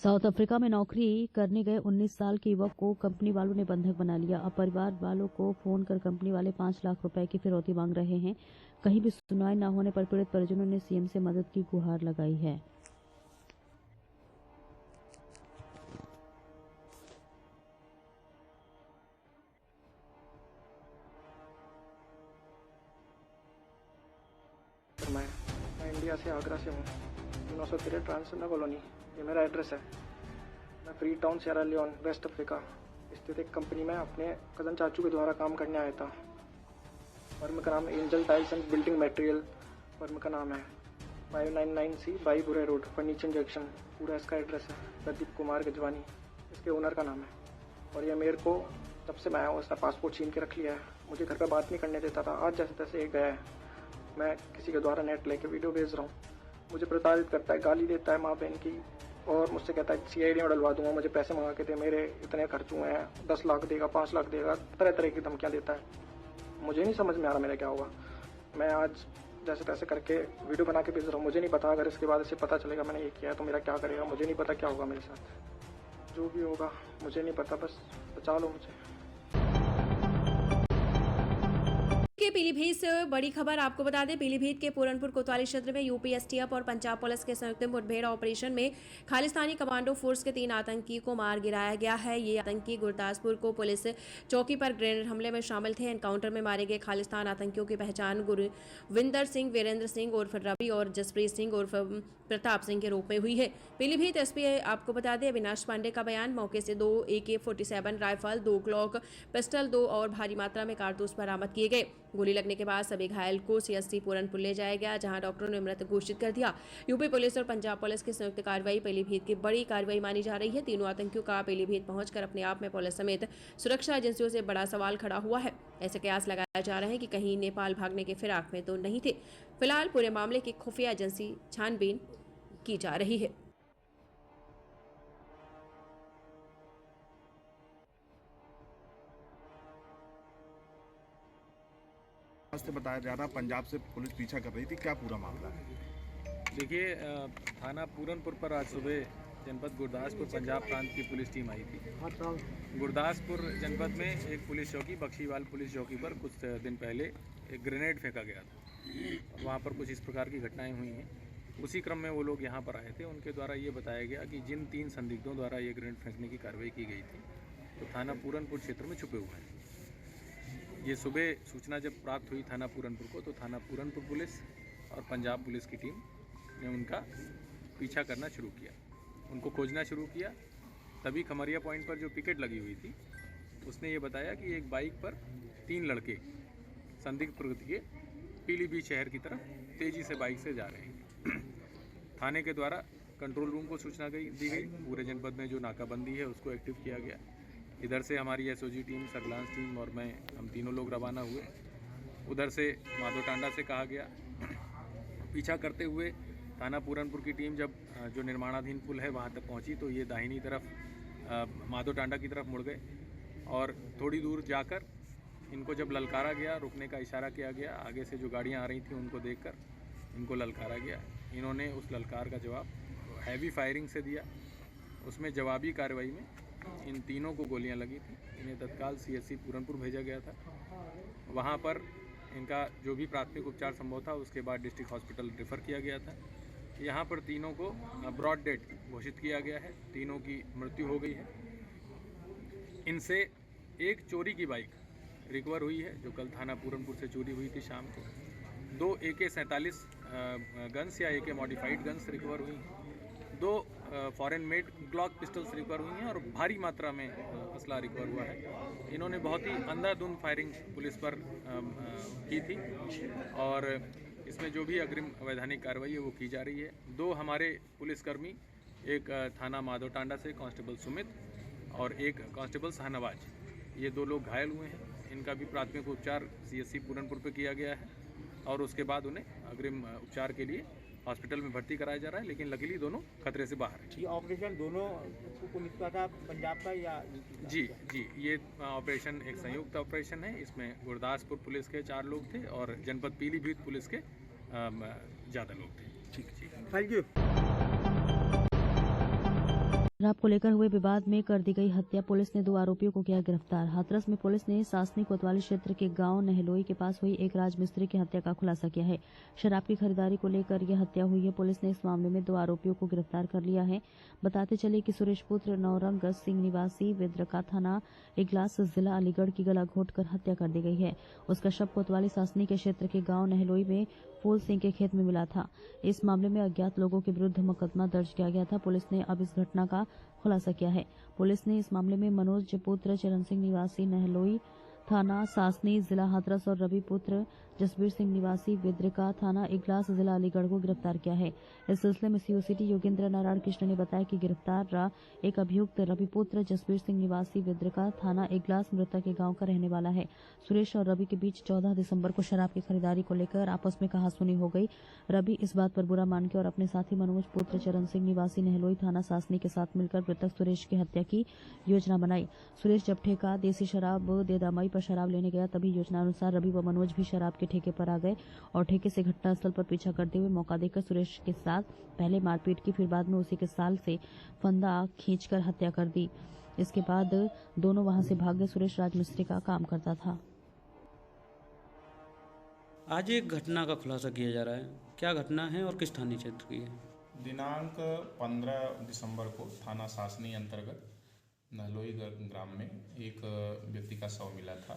South Africa में नौकरी करने गए 19 साल के युवक को कंपनी वालों ने बंधक बना लिया। अब परिवार वालों को फोन कर कंपनी वाले 5 लाख रुपए की फिरौती मांग रहे हैं। कहीं भी सुनवाई न होने पर पीड़ित परिजनों ने सीएम से मदद की गुहार लगाई है। मैं इंडिया से आगरा से हूँ। 913 ट्रांसजेंडर कॉलोनी, ये मेरा एड्रेस है। मैं Freetown Sierra Leone West Africa स्थित एक कंपनी में अपने कज़न चाचू के द्वारा काम करने आया था। फर्म का नाम angel tiles and building material firm का नाम है। 599C बाई बुरे रोड, फर्नीचर जंक्शन, पूरा इसका एड्रेस है। प्रदीप कुमार गजवानी इसके ओनर का नाम है। और ये मेरे को तब से मैं आया हूँ, उसका पासपोर्ट छीन के रख लिया है। मुझे घर पर बात नहीं करने देता था। आज जैसे तैसे एक गया है। मैं किसी के द्वारा नेट लेके वीडियो भेज रहा हूँ। मुझे प्रताड़ित करता है, गाली देता है माँ बहन की, और मुझसे कहता है CID में डलवा दूंगा, मुझे पैसे मंगा के दे, मेरे इतने खर्च हुए हैं, 10 लाख देगा, 5 लाख देगा, तरह तरह की धमकियाँ देता है। मुझे नहीं समझ में आ रहा मेरा क्या होगा। मैं आज जैसे तैसे करके वीडियो बना के भेज रहा हूँ। मुझे नहीं पता अगर इसके बाद इसे पता चलेगा मैंने ये किया है तो मेरा क्या करेगा। मुझे नहीं पता क्या होगा मेरे साथ। जो भी होगा मुझे नहीं पता, बस बचा लो मुझे। के पीलीभीत से बड़ी खबर आपको बता दें, पीलीभीत के पूरनपुर कोतवाली क्षेत्र में यूपी STF और पंजाब पुलिस के संयुक्त मुठभेड़ ऑपरेशन में खालिस्तानी कमांडो फोर्स के 3 आतंकी को मार गिराया गया है। ये आतंकी गुरदासपुर को पुलिस चौकी पर ग्रेनेड हमले में शामिल थे। एनकाउंटर में मारे गए खालिस्तान आतंकियों की पहचान गुरविंदर सिंह, वीरेंद्र सिंह उर्फ रवि और जसप्रीत सिंह उर्फ प्रताप सिंह के रूप में हुई है। पीलीभीत SP आपको बता दें, अविनाश पांडे का बयान, मौके से 2 AK-47 राइफल, 2 ग्लॉक पिस्टल, 2 और भारी मात्रा में कारतूस बरामद किए गए। गोली लगने के बाद सभी घायल को CSC पूरनपुर ले जाया गया, जहां डॉक्टरों ने मृत घोषित कर दिया। यूपी पुलिस और पंजाब पुलिस की संयुक्त कार्रवाई पीलीभीत की बड़ी कार्रवाई मानी जा रही है। तीनों आतंकियों का पीलीभीत पहुंचकर अपने आप में पुलिस समेत सुरक्षा एजेंसियों से बड़ा सवाल खड़ा हुआ है। ऐसे कयास लगाया जा रहे हैं कि कहीं नेपाल भागने के फिराक में तो नहीं थे। फिलहाल पूरे मामले की खुफिया एजेंसी छानबीन की जा रही है। से बताया जा रहा पंजाब से पुलिस पीछा कर रही थी, क्या पूरा मामला है? देखिए, थाना पूरनपुर पर आज सुबह जनपद गुरदासपुर पंजाब प्रांत की पुलिस टीम आई थी। गुरदासपुर जनपद में एक पुलिस चौकी, बख्शीवाल पुलिस चौकी पर कुछ दिन पहले एक ग्रेनेड फेंका गया था। वहाँ पर कुछ इस प्रकार की घटनाएं हुई हैं। उसी क्रम में वो लोग यहाँ पर आए थे। उनके द्वारा ये बताया गया कि जिन 3 संदिग्धों द्वारा ये ग्रेनेड फेंकने की कार्रवाई की गई थी, तो थाना पूरनपुर क्षेत्र में छुपे हुए हैं। ये सुबह सूचना जब प्राप्त हुई थाना पूरनपुर को, तो थाना पूरनपुर पुलिस और पंजाब पुलिस की टीम ने उनका पीछा करना शुरू किया, उनको खोजना शुरू किया। तभी खमरिया पॉइंट पर जो पिकेट लगी हुई थी, उसने ये बताया कि एक बाइक पर 3 लड़के संदिग्ध प्रकृति के पीलीभीत शहर की तरफ तेज़ी से बाइक से जा रहे हैं। थाने के द्वारा कंट्रोल रूम को सूचना दी गई। पूरे जनपद में जो नाकाबंदी है उसको एक्टिव किया गया। इधर से हमारी SOG टीम, सर्विलांस टीम और हम तीनों लोग रवाना हुए। उधर से माधो टांडा से कहा गया। पीछा करते हुए थाना पूरनपुर की टीम जब जो निर्माणाधीन पुल है वहाँ तक पहुँची, तो ये दाहिनी तरफ माधो टांडा की तरफ मुड़ गए और थोड़ी दूर जाकर इनको जब ललकारा गया, रुकने का इशारा किया गया, आगे से जो गाड़ियाँ आ रही थी उनको देखकर इनको ललकारा गया। इन्होंने उस ललकार का जवाब हैवी फायरिंग से दिया। उसमें जवाबी कार्रवाई में इन तीनों को गोलियां लगी थी। इन्हें तत्काल CSC पूरनपुर भेजा गया था। वहां पर इनका जो भी प्राथमिक उपचार संभव था उसके बाद डिस्ट्रिक्ट हॉस्पिटल रेफ़र किया गया था। यहां पर तीनों को ब्रॉड डेड घोषित किया गया है। तीनों की मृत्यु हो गई है। इनसे एक चोरी की बाइक रिकवर हुई है, जो कल थाना पूरनपुर से चोरी हुई थी शाम को। 2 AK-47 गन्स या AK मॉडिफाइड गन्स रिकवर हुई हैं। 2 foreign made Glock pistols recover हुई हैं और भारी मात्रा में असला रिकवर हुआ है। इन्होंने बहुत ही अंधाधुंध फायरिंग पुलिस पर की थी और इसमें जो भी अग्रिम वैधानिक कार्रवाई है वो की जा रही है। 2 हमारे पुलिसकर्मी, एक थाना माधो टांडा से कांस्टेबल सुमित और एक कांस्टेबल शाहनवाज, ये 2 लोग घायल हुए हैं। इनका भी प्राथमिक उपचार CSC पूरनपुर पर किया गया है और उसके बाद उन्हें अग्रिम उपचार के लिए हॉस्पिटल में भर्ती कराया जा रहा है, लेकिन लकीली दोनों खतरे से बाहर हैं। ये ऑपरेशन दोनों पुलिस का था, पंजाब का या? जी, ये ऑपरेशन एक संयुक्त ऑपरेशन है। इसमें गुरदासपुर पुलिस के 4 लोग थे और जनपद पीलीभीत पुलिस के ज़्यादा लोग थे। ठीक, थैंक यू। शराब को लेकर हुए विवाद में कर दी गई हत्या, पुलिस ने 2 आरोपियों को किया गिरफ्तार। हाथरस में पुलिस ने सासनी कोतवाली क्षेत्र के गांव नहलोई के पास हुई एक राजमिस्त्री की हत्या का खुलासा किया है। शराब की खरीदारी को लेकर यह हत्या हुई है। पुलिस ने इस मामले में 2 आरोपियों को गिरफ्तार कर लिया है। बताते चले कि सुरेश पुत्र नौरंग सिंह निवासी विद्रका थाना इगलास जिला अलीगढ़ की गला घोंटकर हत्या कर दी गई है। उसका शव कोतवाली सासनी के क्षेत्र के गाँव नहलोई में फूल सिंह के खेत में मिला था। इस मामले में अज्ञात लोगों के विरुद्ध मुकदमा दर्ज किया गया था। पुलिस ने अब इस घटना का खुलासा किया है। पुलिस ने इस मामले में मनोज पुत्र चरण सिंह निवासी नहलोई थाना सासनी जिला हाथरस और रवि पुत्र जसबीर सिंह निवासी विद्रिका थाना इगलास जिला अलीगढ़ को गिरफ्तार किया है। इस सिलसिले में सीओ सिटी योगेंद्र नारायण कृष्ण ने बताया कि गिरफ्तार एक अभियुक्त रवि पुत्र जसबीर सिंह निवासी विद्रिका थाना इगलास मृतक के गांव का रहने वाला है। सुरेश और रवि के बीच 14 दिसंबर को शराब की खरीदारी को लेकर आपस में कहासुनी हो गई। रवि इस बात पर बुरा मान के और अपने साथी मनोज पुत्र चरण सिंह निवासी नहलोई थाना सासनी के साथ मिलकर मृतक सुरेश की हत्या की योजना बनाई। सुरेश जब ठेका देसी शराब देदामई पर शराब लेने गया, तभी योजनानुसार रवि व मनोज भी शराब के ठेके पर आ गए और ठेके से घटनास्थल पर पीछा करते हुए मौका देकर सुरेश के साथ पहले मारपीट की, फिर बाद में उसी के साल से फंदा खींचकर हत्या कर दी। इसके बाद दोनों वहां से भाग गए। सुरेश राजमिस्त्री का काम करता था। आज एक घटना का खुलासा किया जा रहा है, क्या घटना है और किस थाने क्षेत्र की है? दिनांक 15 दिसंबर को थाना सासनी अंतर्गत नहलोई ग्राम में एक व्यक्ति का शव मिला था,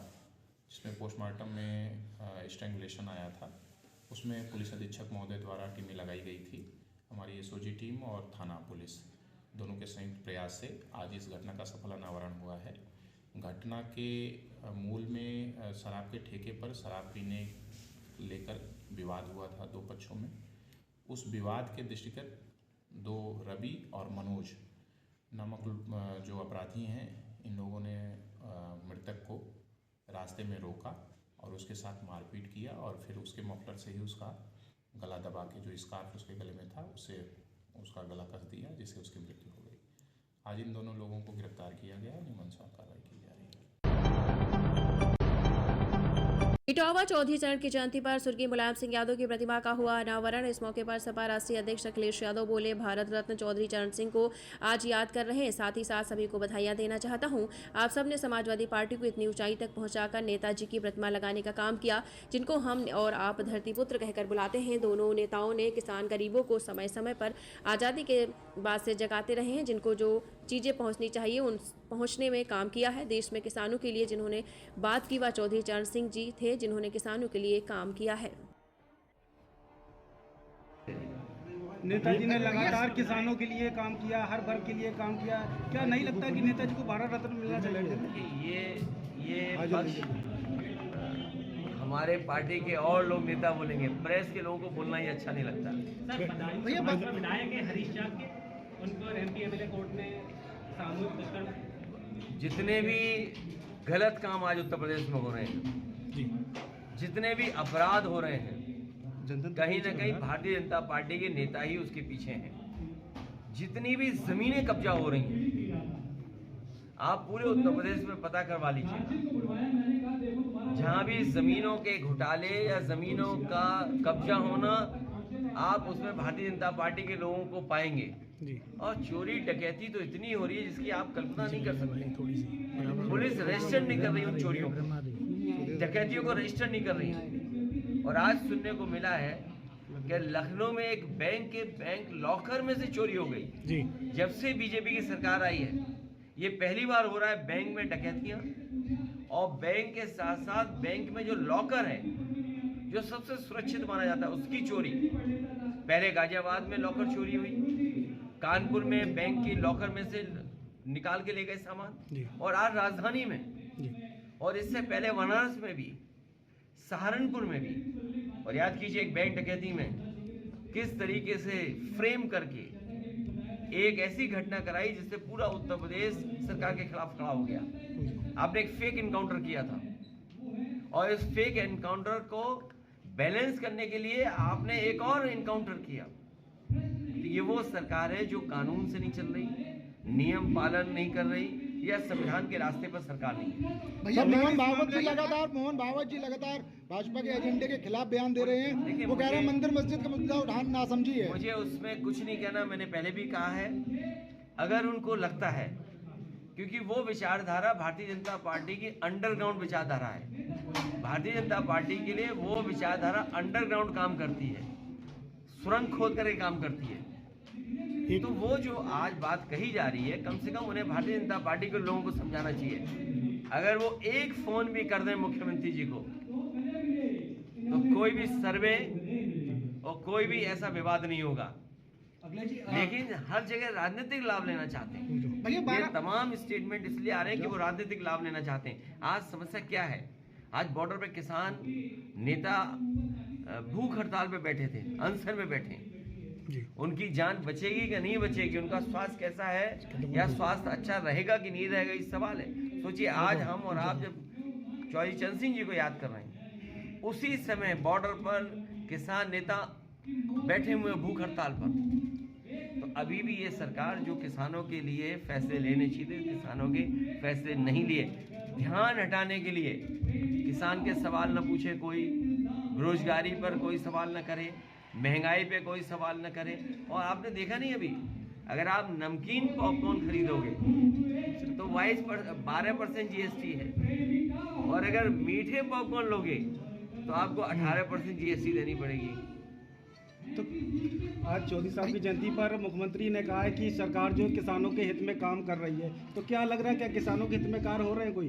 जिसमें पोस्टमार्टम में स्ट्रैंगुलेशन आया था। उसमें पुलिस अधीक्षक महोदय द्वारा टीमें लगाई गई थी। हमारी एसओजी टीम और थाना पुलिस दोनों के संयुक्त प्रयास से आज इस घटना का सफल अनावरण हुआ है। घटना के मूल में शराब के ठेके पर शराब पीने लेकर विवाद हुआ था 2 पक्षों में। उस विवाद के दृष्टिगत 2 रवि और मनोज नामक जो अपराधी हैं, इन लोगों ने मृतक को रास्ते में रोका और उसके साथ मारपीट किया और फिर उसके मफलर से ही उसका गला दबा के, जो स्कार्फ उसके गले में था, उससे उसका गला कस दिया, जिससे उसकी मृत्यु हो गई। आज इन दोनों लोगों को गिरफ्तार किया गया और निमनसार कार्रवाई की जा रही है। इटौवा चौधरी चरण की जयंती पर स्वर्गीय मुलायम सिंह यादव की प्रतिमा का हुआ अनावरण। इस मौके पर सपा राष्ट्रीय अध्यक्ष अखिलेश यादव बोले, भारत रत्न चौधरी चरण सिंह को आज याद कर रहे हैं, साथ ही साथ सभी को बधाइयां देना चाहता हूं। आप सब ने समाजवादी पार्टी को इतनी ऊंचाई तक पहुंचाकर नेताजी की प्रतिमा लगाने का काम किया, जिनको हम और आप धरती पुत्र कहकर बुलाते हैं। दोनों नेताओं ने किसान गरीबों को समय समय पर आज़ादी के बाद से जगाते रहे हैं, जिनको जो चीज़ें पहुंचनी चाहिए उन पहुंचने में काम किया है। देश में किसानों के लिए जिन्होंने बात की वह चौधरी चरण सिंह जी थे, जिन्होंने किसानों के लिए काम किया है। नेताजी ने लगातार किसानों के लिए काम किया, हर वर्ग के लिए काम किया। क्या नहीं लगता कि नेताजी को भारत रत्न मिलना चाहिए? ये पक्ष हमारे पार्टी के और लोग नेता बोलेंगे, प्रेस के लोगों को बोलना ही अच्छा नहीं लगता। विधायक हरीश चाक के उनको एमपी एमएलए कोर्ट ने सामूहिक दुष्कर्म, जितने भी गलत काम आज उत्तर प्रदेश में हो रहे हैं, जितने भी अपराध हो रहे हैं, कहीं ना कहीं भारतीय जनता पार्टी के नेता ही उसके पीछे हैं। जितनी भी जमीनें कब्जा हो रही हैं, आप पूरे उत्तर प्रदेश में पता करवा लीजिए, जहां भी जमीनों के घोटाले या जमीनों का कब्जा होना, आप उसमें भारतीय जनता पार्टी के लोगों को पाएंगे। और चोरी डकैती तो इतनी हो रही है जिसकी आप कल्पना नहीं कर सकते। पुलिस रजिस्टर नहीं कर रही उन चोरियों को, डकैतियों को रजिस्टर नहीं कर रही। और आज सुनने को मिला है कि लखनऊ में एक बैंक के बैंक लॉकर में से चोरी हो गई। जब से बीजेपी की सरकार आई है, ये पहली बार हो रहा है बैंक में डकैतियां, और बैंक के साथ साथ बैंक में जो लॉकर है, जो सबसे सुरक्षित माना जाता है, उसकी चोरी। पहले गाजियाबाद में लॉकर चोरी हुई, कानपुर में बैंक की लॉकर में से निकाल के ले गए सामान, और आज राजधानी में, और इससे पहले बनारस में भी, सहारनपुर में भी। और याद कीजिए एक बैंक डकैती में किस तरीके से फ्रेम करके एक ऐसी घटना कराई जिससे पूरा उत्तर प्रदेश सरकार के खिलाफ खड़ा हो गया। आपने एक फेक एनकाउंटर किया था, और इस फेक एनकाउंटर को बैलेंस करने के लिए आपने एक और एनकाउंटर किया। ये वो सरकार है जो कानून से नहीं चल रही, नियम पालन नहीं कर रही, या संविधान के रास्ते पर सरकार नहीं है। मोहन भागवत जी लगातार भाजपा के एजेंडे के खिलाफ बयान दे रहे हैं। वो कह रहे हैं मंदिर मस्जिद का मुद्दा उठाना ना समझिए। मुझे उसमें कुछ नहीं कहना, मैंने पहले भी कहा है। अगर उनको लगता है, क्योंकि वो विचारधारा भारतीय जनता पार्टी की अंडरग्राउंड विचारधारा है। भारतीय जनता पार्टी के लिए वो विचारधारा अंडरग्राउंड काम करती है, सुरंग खोद करके काम करती है। तो वो जो आज बात कही जा रही है, कम से कम उन्हें भारतीय जनता पार्टी के लोगों को समझाना चाहिए। अगर वो एक फोन भी कर दें मुख्यमंत्री जी को, तो कोई भी सर्वे और कोई भी ऐसा विवाद नहीं होगा। लेकिन हर जगह राजनीतिक लाभ लेना चाहते हैं। ये तमाम स्टेटमेंट इसलिए आ रहे हैं कि वो राजनीतिक लाभ लेना चाहते हैं। आज समस्या क्या है? आज बॉर्डर पे किसान नेता भूख हड़ताल पे बैठे थे, अनशन में बैठे हैं। उनकी जान बचेगी कि नहीं बचेगी, उनका स्वास्थ्य कैसा है या स्वास्थ्य अच्छा रहेगा कि नहीं रहेगा, इस सवाल है। सोचिए, आज हम और आप जब चौधरी चरण सिंह जी को याद कर रहे हैं, उसी समय बॉर्डर पर किसान नेता बैठे हुए भूख हड़ताल पर। तो अभी भी ये सरकार जो किसानों के लिए फैसले लेने चाहिए, किसानों के फैसले नहीं लिए। ध्यान हटाने के लिए किसान के सवाल न पूछे कोई, बेरोजगारी पर कोई सवाल न करे, महंगाई पे कोई सवाल न करे। और आपने देखा नहीं, अभी अगर आप नमकीन पॉपकॉर्न खरीदोगे तो 12% GST है, और अगर मीठे पॉपकॉर्न लोगे तो आपको 18% GST देनी पड़ेगी। तो आज चौधरी साहब की जयंती पर मुख्यमंत्री ने कहा है कि सरकार जो किसानों के हित में काम कर रही है, तो क्या लग रहा है, क्या किसानों के हित में कार्य हो रहे हैं कोई?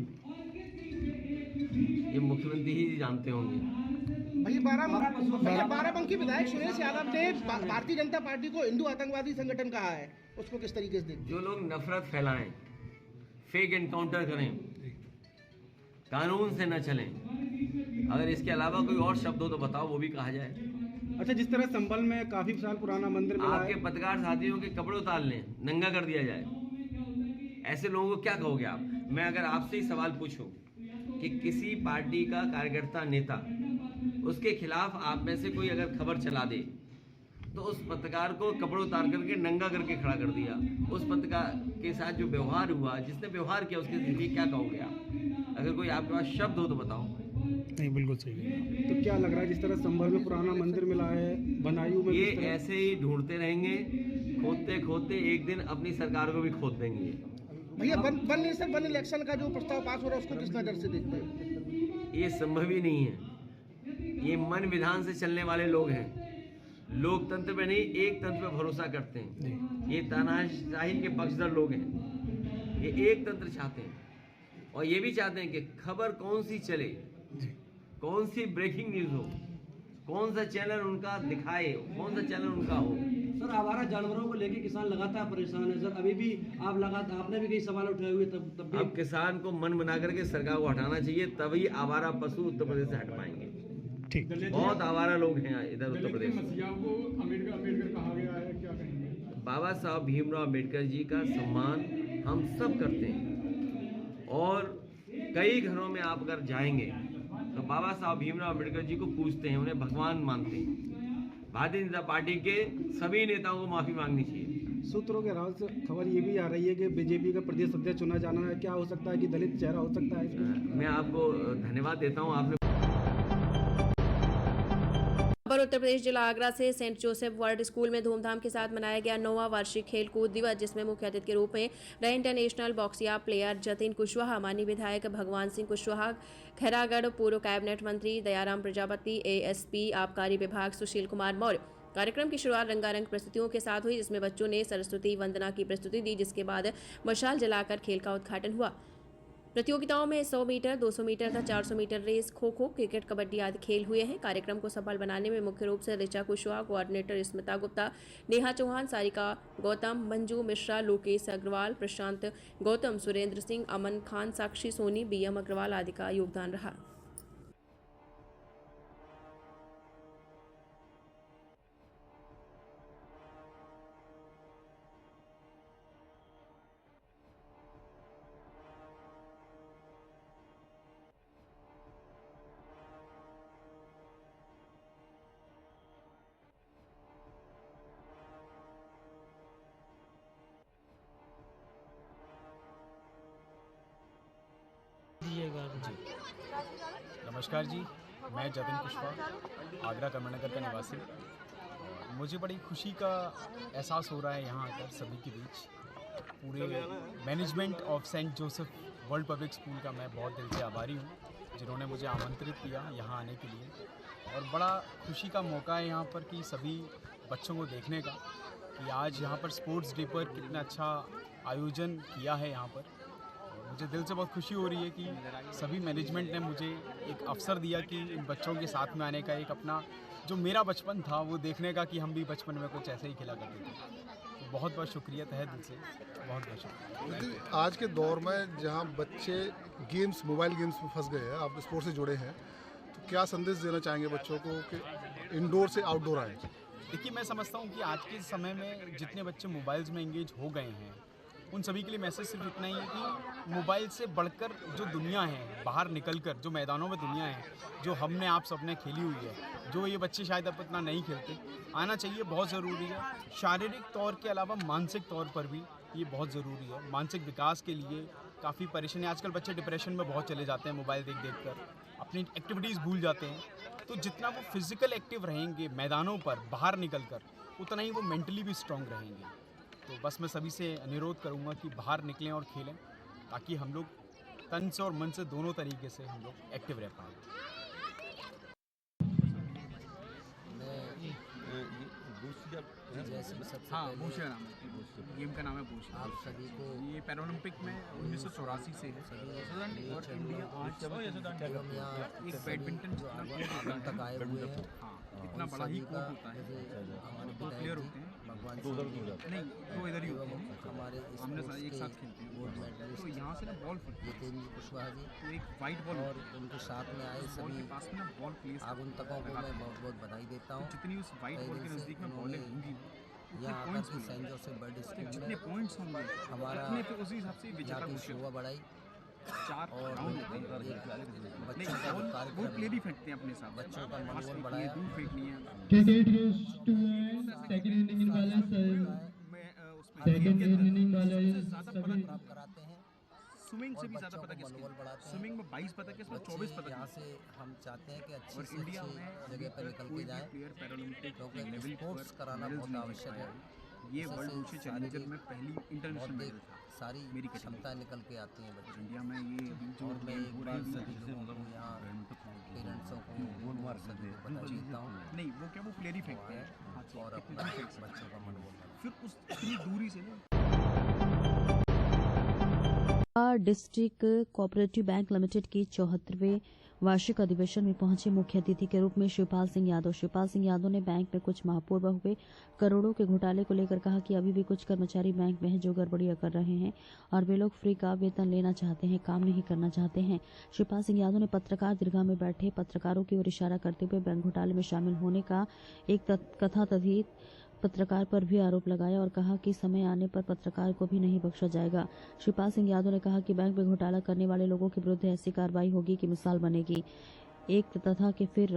ये मुख्यमंत्री ही जानते होंगे। भैया बाराबंकी विधायक सुरेश यादव ने भारतीय जनता पार्टी को हिंदू आतंकवादी संगठन कहा है, उसको किस तरीके से देखते? जो लोग नफरत फैलाएं, फेक एनकाउंटर करें, कानून से न चलें, अगर इसके अलावा कोई और शब्द हो तो बताओ, वो भी कहा जाए। अच्छा, जिस तरह संभल में काफी साल पुराना मंदिर मिला आपके पत्रकार साथियों के कपड़े उतार लें, नंगा कर दिया जाए, ऐसे लोगों को क्या कहोगे आप? मैं अगर आपसे ही सवाल पूछूं कि किसी पार्टी का कार्यकर्ता नेता, उसके खिलाफ आप में से कोई अगर खबर चला दे, तो उस पत्रकार को कपड़े उतार करके नंगा करके खड़ा कर दिया। उस पत्रकार के साथ जो व्यवहार हुआ, जिसने व्यवहार किया, उसके लिए क्या कहोगे आप? अगर कोई आपके पास शब्द हो तो बताओ। नहीं, बिल्कुल सही है। तो क्या लग रहा है, जिस तरह संभल में पुराना मंदिर मिला है, बदायूं में, ये ऐसे ही ढूंढते रहेंगे, खोदते खोदते एक दिन अपनी सरकार को भी खोद देंगे। भैया वन नेशन वन इलेक्शन का जो प्रस्ताव पास हो रहा है, उसको किस नजर से देखते हैं? ये संभव ही नहीं है। ये मन विधान से चलने वाले लोग हैं, लोकतंत्र पे नहीं, एक तंत्र पे भरोसा करते हैं। ये तानाशाही के पक्षधर लोग हैं। ये एक तंत्र चाहते हैं, और ये भी चाहते हैं कि खबर कौन सी चले, कौन सी ब्रेकिंग न्यूज हो, कौन सा चैनल उनका दिखाए, कौन सा चैनल उनका हो। सर, आवारा जानवरों को लेके किसान लगातार परेशान है सर। अभी भी आपने भी कई सवाल उठाए हुए, तब भी अब किसान को मन बना करके सरकार को हटाना चाहिए, तभी आवारा पशु उत्तर प्रदेश से हट पाएंगे। ठीक, बहुत आवारा लोग हैं इधर उत्तर प्रदेश में। अम्बेडकर कहा गया है, क्या कहेंगे? बाबा साहब भीमराव अम्बेडकर जी का सम्मान हम सब करते हैं, और कई घरों में आप अगर जाएंगे तो बाबा साहब भीमराव अम्बेडकर जी को पूजते हैं, उन्हें भगवान मानते हैं। भारतीय जनता पार्टी के सभी नेताओं को माफी मांगनी चाहिए। सूत्रों के राज से खबर ये भी आ रही है कि बीजेपी का प्रदेश अध्यक्ष चुना जाना है। क्या हो सकता है कि दलित चेहरा हो सकता है इसमें? मैं आपको धन्यवाद देता हूँ। आपने उत्तर प्रदेश जिला आगरा से सेंट जोसेफ वर्ल्ड स्कूल में धूमधाम के साथ मनाया गया 9वां वार्षिक खेलकूद दिवस, जिसमें मुख्य अतिथि के रूप में रहे इंटरनेशनल बॉक्सिया प्लेयर जतिन कुशवाहा, माननीय विधायक भगवान सिंह कुशवाहा, खैरागढ़ पूर्व कैबिनेट मंत्री दयाराम प्रजापति, ASP आबकारी विभाग सुशील कुमार मौर्य। कार्यक्रम की शुरुआत रंगारंग प्रस्तुतियों के साथ हुई, जिसमें बच्चों ने सरस्वती वंदना की प्रस्तुति दी, जिसके बाद मशाल जलाकर खेल का उद्घाटन हुआ। प्रतियोगिताओं में 100 मीटर, 200 मीटर तथा 400 metre race, kho kho, cricket, kabaddi आदि खेल हुए हैं। कार्यक्रम को सफल बनाने में मुख्य रूप से ऋचा कुशवाहा, कोऑर्डिनेटर स्मिता गुप्ता, नेहा चौहान, सारिका गौतम, मंजू मिश्रा, लोकेश अग्रवाल, प्रशांत गौतम, सुरेंद्र सिंह, अमन खान, साक्षी सोनी, BM अग्रवाल आदि का योगदान रहा। नमस्कार जी, मैं जतिन कुशवाहा, आगरा कमरनगर का निवासी। मुझे बड़ी खुशी का एहसास हो रहा है यहाँ आकर सभी के बीच। पूरे management of Saint Joseph world public school का मैं बहुत दिल से आभारी हूँ जिन्होंने मुझे आमंत्रित किया यहाँ आने के लिए। और बड़ा खुशी का मौका है यहाँ पर कि सभी बच्चों को देखने का कि आज यहाँ पर स्पोर्ट्स डे पर कितना अच्छा आयोजन किया है यहाँ पर। मुझे दिल से बहुत खुशी हो रही है कि सभी मैनेजमेंट ने मुझे एक अवसर दिया कि इन बच्चों के साथ में आने का, एक अपना जो मेरा बचपन था वो देखने का कि हम भी बचपन में कुछ ऐसे ही खेला करते थे। तो बहुत बहुत शुक्रिया तहे दिल से, बहुत बहुत शुक्रिया। आज के दौर में जहाँ बच्चे गेम्स, मोबाइल गेम्स में फंस गए हैं, आप स्पोर्ट्स से जुड़े हैं, तो क्या संदेश देना चाहेंगे बच्चों को कि इंडोर से आउटडोर आए? देखिए, मैं समझता हूँ कि आज के समय में जितने बच्चे मोबाइल्स में एंगेज हो गए हैं उन सभी के लिए मैसेज सिर्फ इतना ही है कि मोबाइल से बढ़कर जो दुनिया है, बाहर निकलकर जो मैदानों में दुनिया है, जो हमने आप सबने खेली हुई है, जो ये बच्चे शायद अब इतना नहीं खेलते, आना चाहिए, बहुत ज़रूरी है। शारीरिक तौर के अलावा मानसिक तौर पर भी ये बहुत ज़रूरी है। मानसिक विकास के लिए काफ़ी परेशानी, आजकल बच्चे डिप्रेशन में बहुत चले जाते हैं मोबाइल देख देख कर, अपनी एक्टिविटीज़ भूल जाते हैं। तो जितना वो फिज़िकल एक्टिव रहेंगे मैदानों पर बाहर निकल कर, उतना ही वो मेंटली भी स्ट्रॉन्ग रहेंगे। तो बस मैं सभी से अनुरोध करूंगा कि बाहर निकलें और खेलें, ताकि हम लोग तन से और मन से दोनों तरीके से हम लोग एक्टिव रह पाएँ। हाँ, बूशिया नाम है, गेम का नाम है बूशिया। आप सभी को ये पैरालंपिक में 1984 से है और इंडिया आज एक बैडमिंटन तक आए हुए हैं। हाँ, इतना बड़ा ही कोर्ट होता है, हमारे 2 प्लेयर होते हैं, नहीं 2 इधर ही होते हैं, हमारे आमने सामने एक साथ खेलते हैं। तो यहाँ से ना बॉल फटती है, तो एक वाइट बॉल और उनके साथ में आए सभी के पास में ना बॉल प्लेस आगंतुकों को मैं बहुत बहुत बधाई देता हूँ। जितनी उस वाइट बॉल के नज़दीक में बॉलें होंगी, यहाँ points Saint Joseph world school में जितने पॉइंट्स होंगे हमारा उसी हिसाब से विजेता की शोभा बढ़ाई। 4 राउंड होते हैं, बच्चों का वो प्लेयर ही फेंकते हैं अपने साथ, बच्चों का मनोबल बढ़ाया, दूर फेंकनी है। प्राप्त कराते हैं। स्विमिंग से भी ज़्यादा पता किसके, स्विमिंग में 22 पदक है, इसमें 24 पदक। यहाँ से हम चाहते हैं कि अच्छी से अच्छी जगह पर निकल के जाएं, क्योंकि स्पोर्ट्स कराना बहुत आवश्यक है। ये वर्ल्ड बूशिया चैलेंजर में पहली इंटरनेशनल मेडल था। सारी मेरी क्षमता निकल के आती हैं बच्चे इंडिया में। ये और मैं एक बार सभी लोगों को यहाँ पेरेंट्सों को बता देता हूँ, नहीं वो क्या वो प्लेयर ही फेंकते हैं और अपने बच्चों का मनोबल फिर उस इतनी दूरी से ना। डिस्ट्रिक्ट कोऑपरेटिव बैंक लिमिटेड की 74वें वार्षिक अधिवेशन में पहुंचे मुख्य अतिथि के रूप में शिवपाल सिंह यादव। शिवपाल सिंह यादव ने बैंक में कुछ माह पूर्व हुए करोड़ों के घोटाले को लेकर कहा कि अभी भी कुछ कर्मचारी बैंक में हैं जो गड़बड़ियां कर रहे हैं और वे लोग फ्री का वेतन लेना चाहते हैं, काम नहीं करना चाहते हैं। शिवपाल सिंह यादव ने पत्रकार दीर्घा में बैठे पत्रकारों की ओर इशारा करते हुए बैंक घोटाले में शामिल होने का एक कथाकथित पत्रकार पर भी आरोप लगाया और कहा कि समय आने पर पत्रकार को भी नहीं बख्शा जाएगा। शिवपाल सिंह यादव ने कहा कि बैंक में घोटाला करने वाले लोगों के विरुद्ध ऐसी कार्रवाई होगी कि मिसाल बनेगी। एक तथा के फिर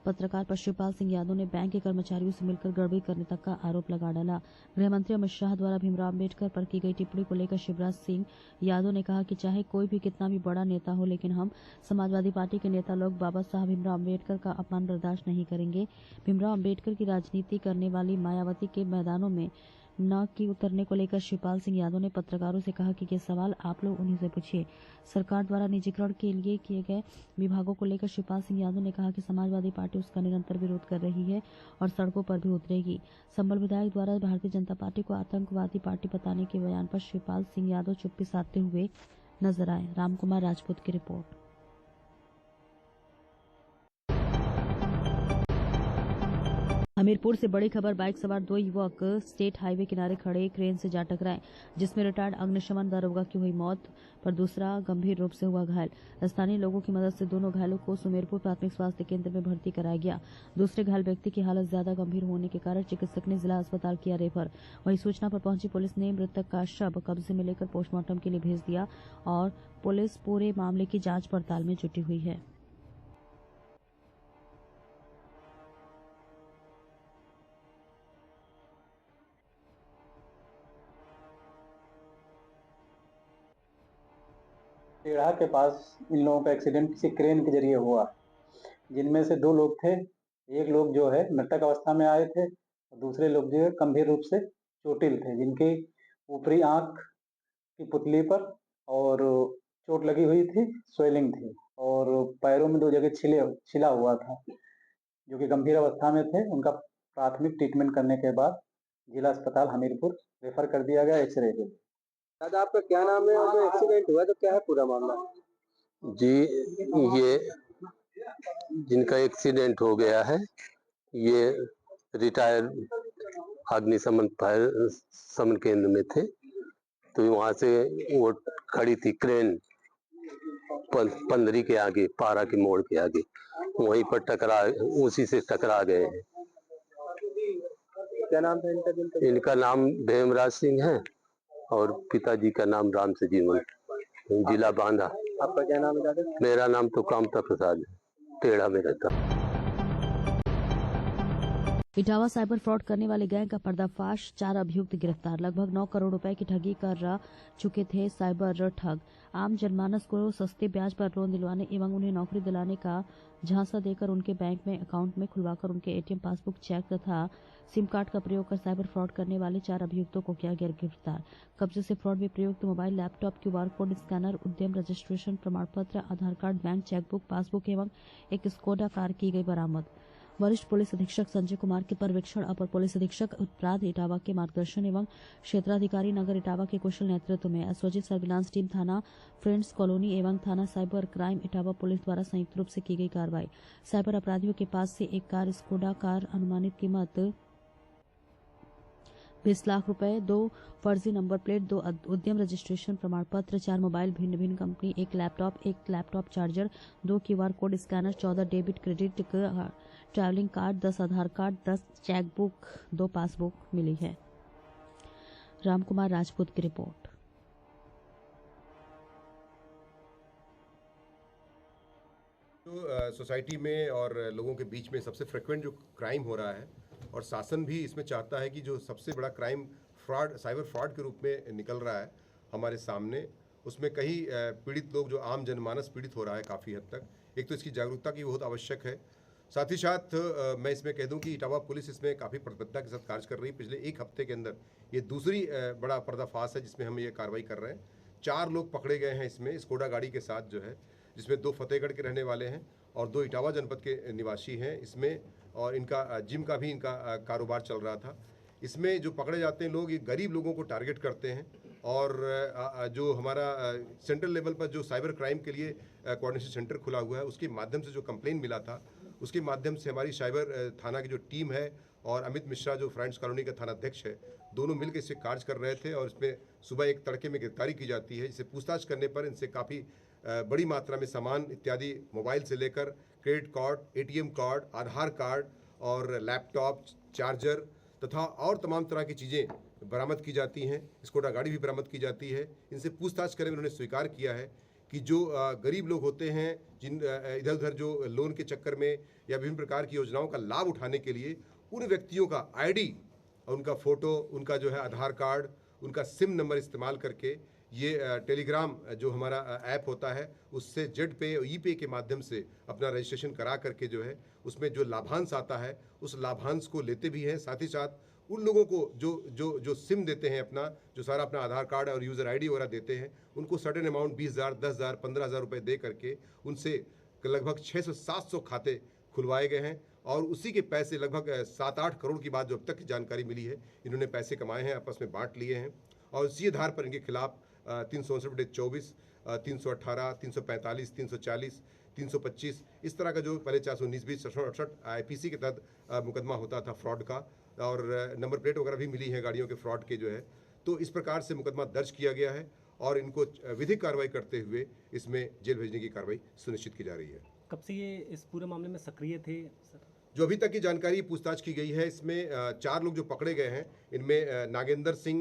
पत्रकार पर शिवपाल सिंह यादव ने बैंक के कर्मचारियों से मिलकर गड़बड़ी करने तक का आरोप लगा डाला। गृह मंत्री अमित शाह द्वारा भीमराव अम्बेडकर पर की गई टिप्पणी को लेकर शिवराज सिंह यादव ने कहा कि चाहे कोई भी कितना भी बड़ा नेता हो, लेकिन हम समाजवादी पार्टी के नेता लोग बाबा साहब भीमराव अम्बेडकर का अपमान बर्दाश्त नहीं करेंगे। भीमराव अम्बेडकर की राजनीति करने वाली मायावती के मैदानों में न कि उतरने को लेकर शिवपाल सिंह यादव ने पत्रकारों से कहा कि ये सवाल आप लोग उन्हीं से पूछिए। सरकार द्वारा निजीकरण के लिए किए गए विभागों को लेकर शिवपाल सिंह यादव ने कहा कि समाजवादी पार्टी उसका निरंतर विरोध कर रही है और सड़कों पर भी उतरेगी। संबल विधायक द्वारा भारतीय जनता पार्टी को आतंकवादी पार्टी बताने के बयान पर शिवपाल सिंह यादव चुप्पी साधते हुए नजर आए। रामकुमार राजपूत की रिपोर्ट। हमीरपुर से बड़ी खबर, बाइक सवार 2 युवक स्टेट हाईवे किनारे खड़े क्रेन से जा टकराए, जिसमें रिटायर्ड अग्निशमन दरोगा की हुई मौत पर दूसरा गंभीर रूप से हुआ घायल। स्थानीय लोगों की मदद से दोनों घायलों को सुमेरपुर प्राथमिक स्वास्थ्य केंद्र में भर्ती कराया गया। दूसरे घायल व्यक्ति की हालत ज्यादा गंभीर होने के कारण चिकित्सक ने जिला अस्पताल किया रेफर। वहीं सूचना पर पहुंची पुलिस ने मृतक का शव कब्जे में लेकर पोस्टमार्टम के लिए भेज दिया और पुलिस पूरे मामले की जांच पड़ताल में जुटी हुई है। टेढ़ा के पास इन लोगों का एक्सीडेंट किसी क्रेन के जरिए हुआ, जिनमें से 2 लोग थे। एक लोग जो है मृतक अवस्था में आए थे और दूसरे लोग जो है गंभीर रूप से चोटिल थे, जिनकी ऊपरी आंख की पुतली पर और चोट लगी हुई थी, स्वेलिंग थी और पैरों में 2 जगह छिला हुआ था, जो कि गंभीर अवस्था में थे। उनका प्राथमिक ट्रीटमेंट करने के बाद जिला अस्पताल हमीरपुर रेफर कर दिया गया एक्सरे के लिए। दादा आपका क्या नाम है और जो एक्सीडेंट हुआ तो क्या है पूरा मामला? जी, ये जिनका एक्सीडेंट हो गया है ये रिटायर्ड अग्निशमन फायर शमन केंद्र में थे, तो वहाँ से वो खड़ी थी क्रेन पंदरी के आगे, पारा के मोड़ के आगे, वहीं पर उसी से टकरा गए हैं। क्या नाम था इनका? इनका नाम भेमराज सिंह है और पिताजी का नाम राम से जीवन, जिला बांदा। आपका क्या नाम है दादा? मेरा नाम तो कामता प्रसाद है, टेढ़ा में रहता। इटावा साइबर फ्रॉड करने वाले गैंग का पर्दाफाश, 4 अभियुक्त गिरफ्तार। लगभग 9 करोड़ रुपए की ठगी कर चुके थे साइबर ठग। आम जनमानस को सस्ते ब्याज पर लोन दिलवाने एवं उन्हें नौकरी दिलाने का झांसा देकर उनके बैंक में अकाउंट में खुलवाकर उनके एटीएम पासबुक, चेक तथा सिम कार्ड का प्रयोग कर साइबर फ्रॉड करने वाले 4 अभियुक्तों को किया गया गिरफ्तार। कब्जे से फ्रॉड में प्रयुक्त mobile, laptop, QR code scanner, उद्यम रजिस्ट्रेशन प्रमाण पत्र, आधार कार्ड, बैंक चेकबुक, पासबुक एवं एक स्कोडा कार की गई बरामद। वरिष्ठ पुलिस अधीक्षक संजय कुमार के पर्यवेक्षण, अपर पुलिस अधीक्षक उत्तराध इटावा के मार्गदर्शन एवं क्षेत्राधिकारी नगर इटावा के कुशल नेतृत्व में एसओजी सर्विलांस टीम, थाना फ्रेंड्स कॉलोनी एवं थाना साइबर क्राइम इटावा पुलिस द्वारा संयुक्त रूप से की गई कार्रवाई। साइबर अपराधियों के पास से एक कार, स्कोडा कार, अनुमानित कीमत 20 लाख रुपए, 2 फर्जी नंबर प्लेट, 2 उद्यम रजिस्ट्रेशन प्रमाण पत्र, 4 मोबाइल भिन्न भिन्न company, 1 laptop charger, 2 QR code scanner, 14 debit credit travelling card, 10 आधार कार्ड, 10 चेकबुक, 2 पासबुक मिली है। रामकुमार राजपूत की रिपोर्ट। जो सोसाइटी में और लोगों के बीच में सबसे फ्रिक्वेंट जो क्राइम हो रहा है और शासन भी इसमें चाहता है कि जो सबसे बड़ा क्राइम फ्रॉड, साइबर फ्रॉड के रूप में निकल रहा है हमारे सामने, उसमें कई पीड़ित लोग, जो आम जनमानस पीड़ित हो रहा है काफ़ी हद तक। एक तो इसकी जागरूकता की बहुत आवश्यक है। साथ ही साथ मैं इसमें कह दूं कि इटावा पुलिस इसमें काफ़ी प्रतिबद्धता के साथ कार्य कर रही है। पिछले 1 हफ्ते के अंदर ये दूसरी बड़ा पर्दाफाश है जिसमें हम ये कार्रवाई कर रहे हैं। 4 लोग पकड़े गए हैं इसमें स्कोडा गाड़ी के साथ जो है, जिसमें 2 फतेहगढ़ के रहने वाले हैं और 2 इटावा जनपद के निवासी हैं इसमें, और इनका जिम का भी इनका कारोबार चल रहा था। इसमें जो पकड़े जाते हैं लोग, ये गरीब लोगों को टारगेट करते हैं और जो हमारा सेंट्रल लेवल पर जो साइबर क्राइम के लिए कोऑर्डिनेशन सेंटर खुला हुआ है, उसके माध्यम से जो कंप्लेन मिला था, उसके माध्यम से हमारी साइबर थाना की जो टीम है और अमित मिश्रा जो फ्रेंड्स कॉलोनी का थाना अध्यक्ष है, दोनों मिलकर इससे कार्य कर रहे थे और इसमें सुबह एक तड़के में गिरफ्तारी की जाती है, जिसे पूछताछ करने पर इनसे काफ़ी बड़ी मात्रा में सामान इत्यादि, मोबाइल से लेकर क्रेडिट कार्ड, ATM कार्ड, आधार कार्ड और लैपटॉप, चार्जर तथा और तमाम तरह की चीज़ें बरामद की जाती हैं। स्कोडा गाड़ी भी बरामद की जाती है। इनसे पूछताछ करने में उन्होंने स्वीकार किया है कि जो गरीब लोग होते हैं, जिन इधर उधर जो लोन के चक्कर में या विभिन्न प्रकार की योजनाओं का लाभ उठाने के लिए, उन व्यक्तियों का ID, उनका फ़ोटो, उनका जो है आधार कार्ड, उनका सिम नंबर इस्तेमाल करके ये टेलीग्राम जो हमारा ऐप होता है, उससे जेड पे और E-पे के माध्यम से अपना रजिस्ट्रेशन करा करके जो है उसमें जो लाभांश आता है उस लाभांश को लेते भी हैं। साथ ही साथ उन लोगों को जो सिम देते हैं, अपना जो सारा अपना आधार कार्ड और यूज़र ID वगैरह देते हैं, उनको सर्टेन अमाउंट 20,000, 10,000, 15,000 रुपये दे करके उनसे लगभग 600-700 खाते खुलवाए गए हैं और उसी के पैसे लगभग 7-8 करोड़ की बात जो अब तक की जानकारी मिली है, इन्होंने पैसे कमाए हैं, आपस में बांट लिए हैं और इसी आधार पर इनके खिलाफ 359/24, 318, 345, 340, 325 इस तरह का जो पहले 419, 20, 68 IPC के तहत मुकदमा होता था फ्रॉड का, और नंबर प्लेट वगैरह भी मिली है गाड़ियों के फ्रॉड के जो है। तो इस प्रकार से मुकदमा दर्ज किया गया है और इनको विधिक कार्रवाई करते हुए इसमें जेल भेजने की कार्रवाई सुनिश्चित की जा रही है। कब से ये इस पूरे मामले में सक्रिय थे सर? जो अभी तक की जानकारी पूछताछ की गई है, इसमें 4 लोग जो पकड़े गए हैं, इनमें नागेंद्र सिंह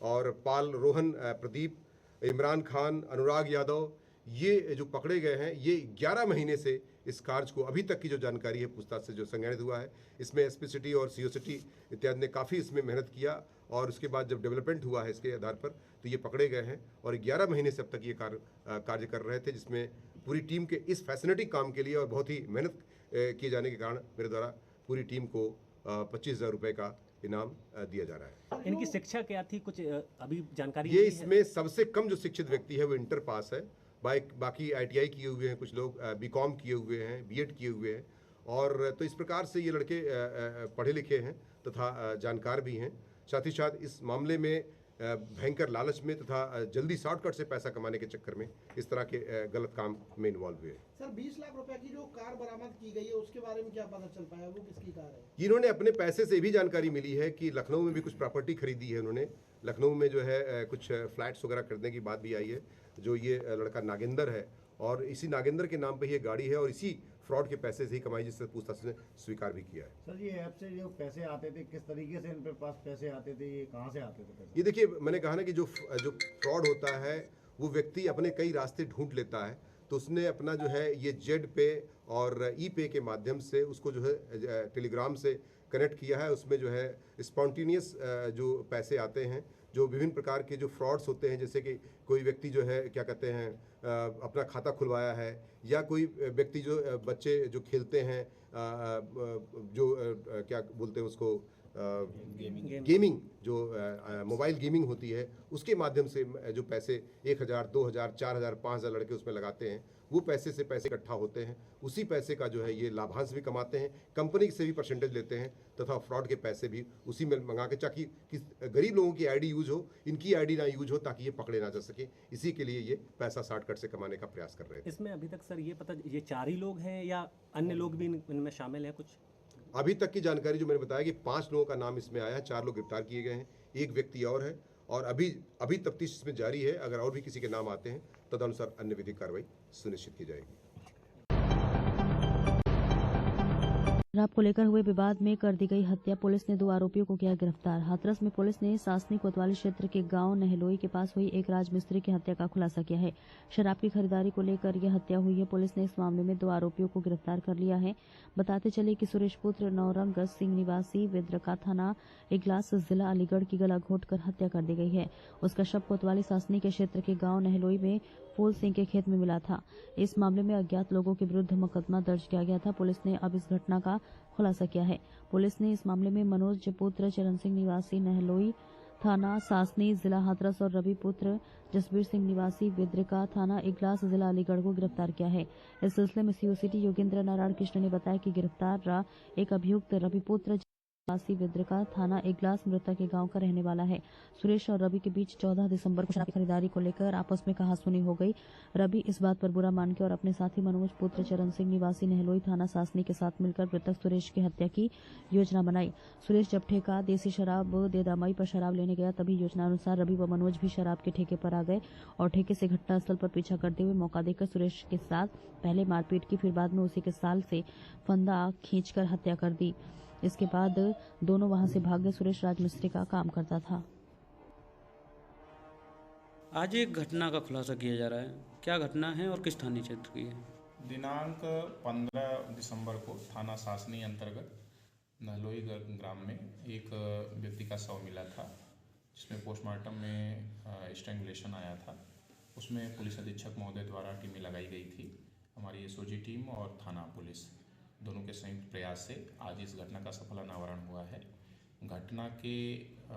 और पाल रोहन प्रदीप, इमरान खान, अनुराग यादव, ये जो पकड़े गए हैं, ये 11 महीने से इस कार्य को, अभी तक की जो जानकारी है पूछताछ से जो संज्ञानित हुआ है, इसमें SP सिटी और CO सिटी इत्यादि ने काफ़ी इसमें मेहनत किया और उसके बाद जब डेवलपमेंट हुआ है इसके आधार पर, तो ये पकड़े गए हैं और 11 महीने से अब तक ये कार्य कर रहे थे, जिसमें पूरी टीम के इस फैसिनेटिंग काम के लिए और बहुत ही मेहनत किए जाने के कारण मेरे द्वारा पूरी टीम को 25,000 रुपये का इनाम दिया जा रहा है। इनकी शिक्षा क्या थी, कुछ अभी जानकारी ये इसमें सबसे कम जो शिक्षित व्यक्ति है वो इंटर पास है, बाकी ITI किए हुए हैं, कुछ लोग BCom किए हुए हैं, B.Ed किए हुए हैं, और तो इस प्रकार से ये लड़के पढ़े लिखे हैं तथा जानकार भी हैं। साथ ही साथ इस मामले में भयंकर लालच में तथा जल्दी शॉर्टकट से पैसा कमाने के चक्कर में इस तरह के गलत काम में इन्वॉल्व हुए। सर 20 लाख रुपए की जो कार बरामद की गई है उसके बारे में क्या पता चल पाया, वो किसकी कार है? इन्होंने अपने पैसे से भी जानकारी मिली है कि लखनऊ में भी कुछ प्रॉपर्टी खरीदी है उन्होंने। लखनऊ में जो है कुछ फ्लैट्स वगैरह खरीदने की बात भी आई है। जो ये लड़का नागेंद्र है और इसी नागेंद्र के नाम पे ये गाड़ी है और इसी फ्रॉड के पैसे से ही कमाई, जिससे पूछताछ ने स्वीकार भी किया है। सर ये ऐप से जो पैसे आते थे, किस तरीके से इन पे पास पैसे आते थे, ये कहाँ से आते थे पैसे? ये देखिए, मैंने कहा ना कि जो फ्रॉड होता है वो व्यक्ति अपने कई रास्ते ढूंढ लेता है, तो उसने अपना जो है ये जेड पे और ई-पे के माध्यम से उसको जो है टेलीग्राम से कनेक्ट किया है। उसमें जो है स्पॉन्टेनियस जो पैसे आते हैं, जो विभिन्न प्रकार के जो फ्रॉड्स होते हैं, जैसे कि कोई व्यक्ति जो है क्या कहते हैं अपना खाता खुलवाया है, या कोई व्यक्ति जो बच्चे जो खेलते हैं जो क्या बोलते हैं उसको गेमिंग जो मोबाइल गेमिंग होती है, उसके माध्यम से जो पैसे 1000, 2000, 4000, 5000 लड़के उसमें लगाते हैं, वो पैसे से पैसे इकट्ठा होते हैं। उसी पैसे का जो है ये लाभांश भी कमाते हैं, कंपनी से भी परसेंटेज लेते हैं तथा फ्रॉड के पैसे भी उसी में मंगा के, ताकि गरीब लोगों की आईडी यूज हो, इनकी आईडी ना यूज हो, ताकि ये पकड़े ना जा सके। इसी के लिए ये पैसा शॉर्टकट से कमाने का प्रयास कर रहे थे। इसमें अभी तक सर ये पता, ये 4 ही लोग हैं या अन्य लोग भी इनमें शामिल हैं? कुछ अभी तक की जानकारी जो मैंने बताया कि 5 लोगों का नाम इसमें आया है, 4 लोग गिरफ्तार किए गए हैं, 1 व्यक्ति और है, और अभी तफ्तीश इसमें जारी है। अगर और भी किसी के नाम आते हैं तदनुसार अन्य विधिक कार्रवाई सुनिश्चित की जाएगी। शराब को लेकर हुए विवाद में कर दी गई हत्या, पुलिस ने 2 आरोपियों को किया गिरफ्तार। हाथरस में पुलिस ने सासनी कोतवाली क्षेत्र के गांव नहलोई के पास हुई एक राजमिस्त्री की हत्या का खुलासा किया है। शराब की खरीदारी को लेकर यह हत्या हुई है। पुलिस ने इस मामले में 2 आरोपियों को गिरफ्तार कर लिया है। बताते चले कि सुरेश पुत्र नौरंग सिंह निवासी विद्रका थाना इगलास जिला अलीगढ़ की गला घोंटकर हत्या कर दी गई है। उसका शव कोतवाली सासनी के क्षेत्र के गाँव नहलोई में फूल सिंह के खेत में मिला था। इस मामले में अज्ञात लोगों के विरुद्ध मुकदमा दर्ज किया गया था। पुलिस ने अब इस घटना का खुलासा किया है। पुलिस ने इस मामले में मनोज पुत्र चरण सिंह निवासी नहलोई थाना सासनी जिला हाथरस और रवि पुत्र जसबीर सिंह निवासी विद्रिका थाना इगलास जिला अलीगढ़ को गिरफ्तार किया है। इस सिलसिले में सीओ सिटी योगेंद्र नारायण कृष्ण ने बताया कि गिरफ्तार एक अभियुक्त रवि पुत्र निवासी विद्रिका थाना इगलास मृतक के गांव का रहने वाला है। सुरेश और रवि के बीच 14 दिसंबर को शराब की खरीदारी को लेकर आपस में कहासुनी हो गई। रवि इस बात पर बुरा मान के और अपने साथी मनोज पुत्र चरण सिंह निवासी नहलोई थाना सासनी के साथ मिलकर मृतक सुरेश की हत्या की योजना बनाई। सुरेश जब ठेका देसी शराब दे दामाई पर शराब लेने गया, तभी योजना अनुसार रवि व मनोज भी शराब के ठेके पर आ गए और ठेके से घटनास्थल पर पीछा करते हुए मौका देकर सुरेश के साथ पहले मारपीट की, फिर बाद में उसी के साल से फंदा खींचकर हत्या कर दी। इसके बाद दोनों वहां से भाग गए। सुरेश राजमिस्त्री का काम करता था। आज एक घटना का खुलासा किया जा रहा है, क्या घटना है और किस थाने क्षेत्र की है? दिनांक 15 दिसंबर को थाना सासनी अंतर्गत नहलोई ग्राम में एक व्यक्ति का शव मिला था, जिसमें पोस्टमार्टम में स्ट्रैंगुलेशन आया था। उसमें पुलिस अधीक्षक महोदय द्वारा टीमें लगाई गई थी। हमारी एसओजी टीम और थाना पुलिस दोनों के संयुक्त प्रयास से आज इस घटना का सफल अनावरण हुआ है। घटना के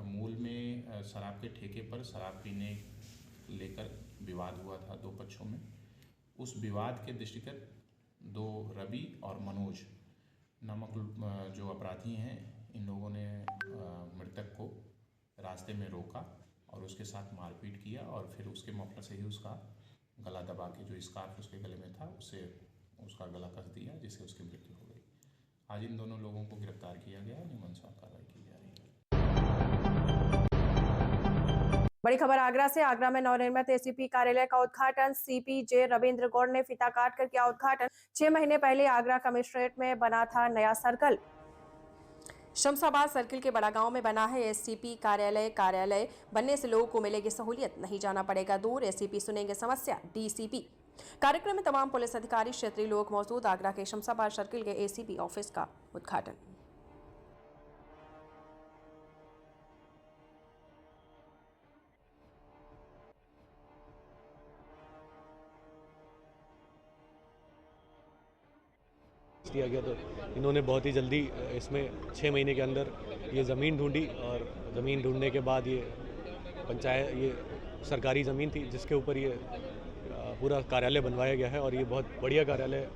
मूल में शराब के ठेके पर शराब पीने लेकर विवाद हुआ था 2 पक्षों में। उस विवाद के दृष्टिगत 2 रवि और मनोज नामक जो अपराधी हैं, इन लोगों ने मृतक को रास्ते में रोका और उसके साथ मारपीट किया और फिर उसके मौके से ही उसका गला दबा के, जो स्कार्फ उसके गले में था, उससे उसका गला कस दिया, जिससे उसकी मृत्यु हो गई। आज इन दोनों लोगों को गिरफ्तार किया गया और नियमानुसार कार्रवाई की जा रही है। बड़ी खबर आगरा से। आगरा में नवनिर्मित एसीपी कार्यालय का उद्घाटन सीपी जे रविंद्र गौड़ ने फीता काट कर किया उद्घाटन। 6 महीने पहले आगरा कमिश्नरेट में बना था नया सर्कल। शमशाबाद सर्किल के बड़ा गांव में बना है एससीपी कार्यालय बनने से लोगों को मिलेगी सहूलियत, नहीं जाना पड़ेगा दूर, एसीपी सुनेंगे समस्या, डीसीपी। कार्यक्रम में तमाम पुलिस अधिकारी, क्षेत्रीय लोग मौजूद। आगरा के शमशाबाद सर्किल के एसीपी ऑफिस का उद्घाटन। दिया गया तो इन्होंने बहुत ही जल्दी इसमें 6 महीने के अंदर ये ज़मीन ढूंढी और ज़मीन ढूंढने के बाद ये पंचायत ये सरकारी ज़मीन थी जिसके ऊपर ये पूरा कार्यालय बनवाया गया है और ये बहुत बढ़िया कार्यालय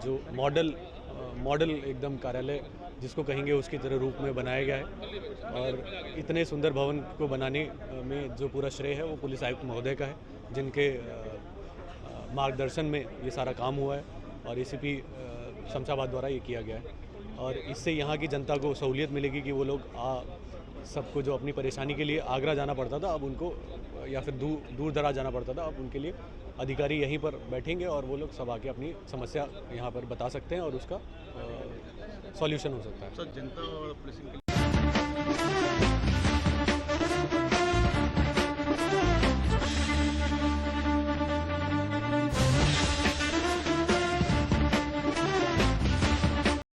जो मॉडल एकदम कार्यालय जिसको कहेंगे उसकी तरह रूप में बनाया गया है और इतने सुंदर भवन को बनाने में जो पूरा श्रेय है वो पुलिस आयुक्त महोदय का है जिनके मार्गदर्शन में ये सारा काम हुआ है और एसीपी शमशाबाद द्वारा ये किया गया है और इससे यहाँ की जनता को सहूलियत मिलेगी कि वो लोग सबको जो अपनी परेशानी के लिए आगरा जाना पड़ता था अब उनको या फिर दूर दराज जाना पड़ता था अब उनके लिए अधिकारी यहीं पर बैठेंगे और वो लोग सब आके अपनी समस्या यहाँ पर बता सकते हैं और उसका सॉल्यूशन हो सकता है। सर जनता और पुलिसिंग के लिए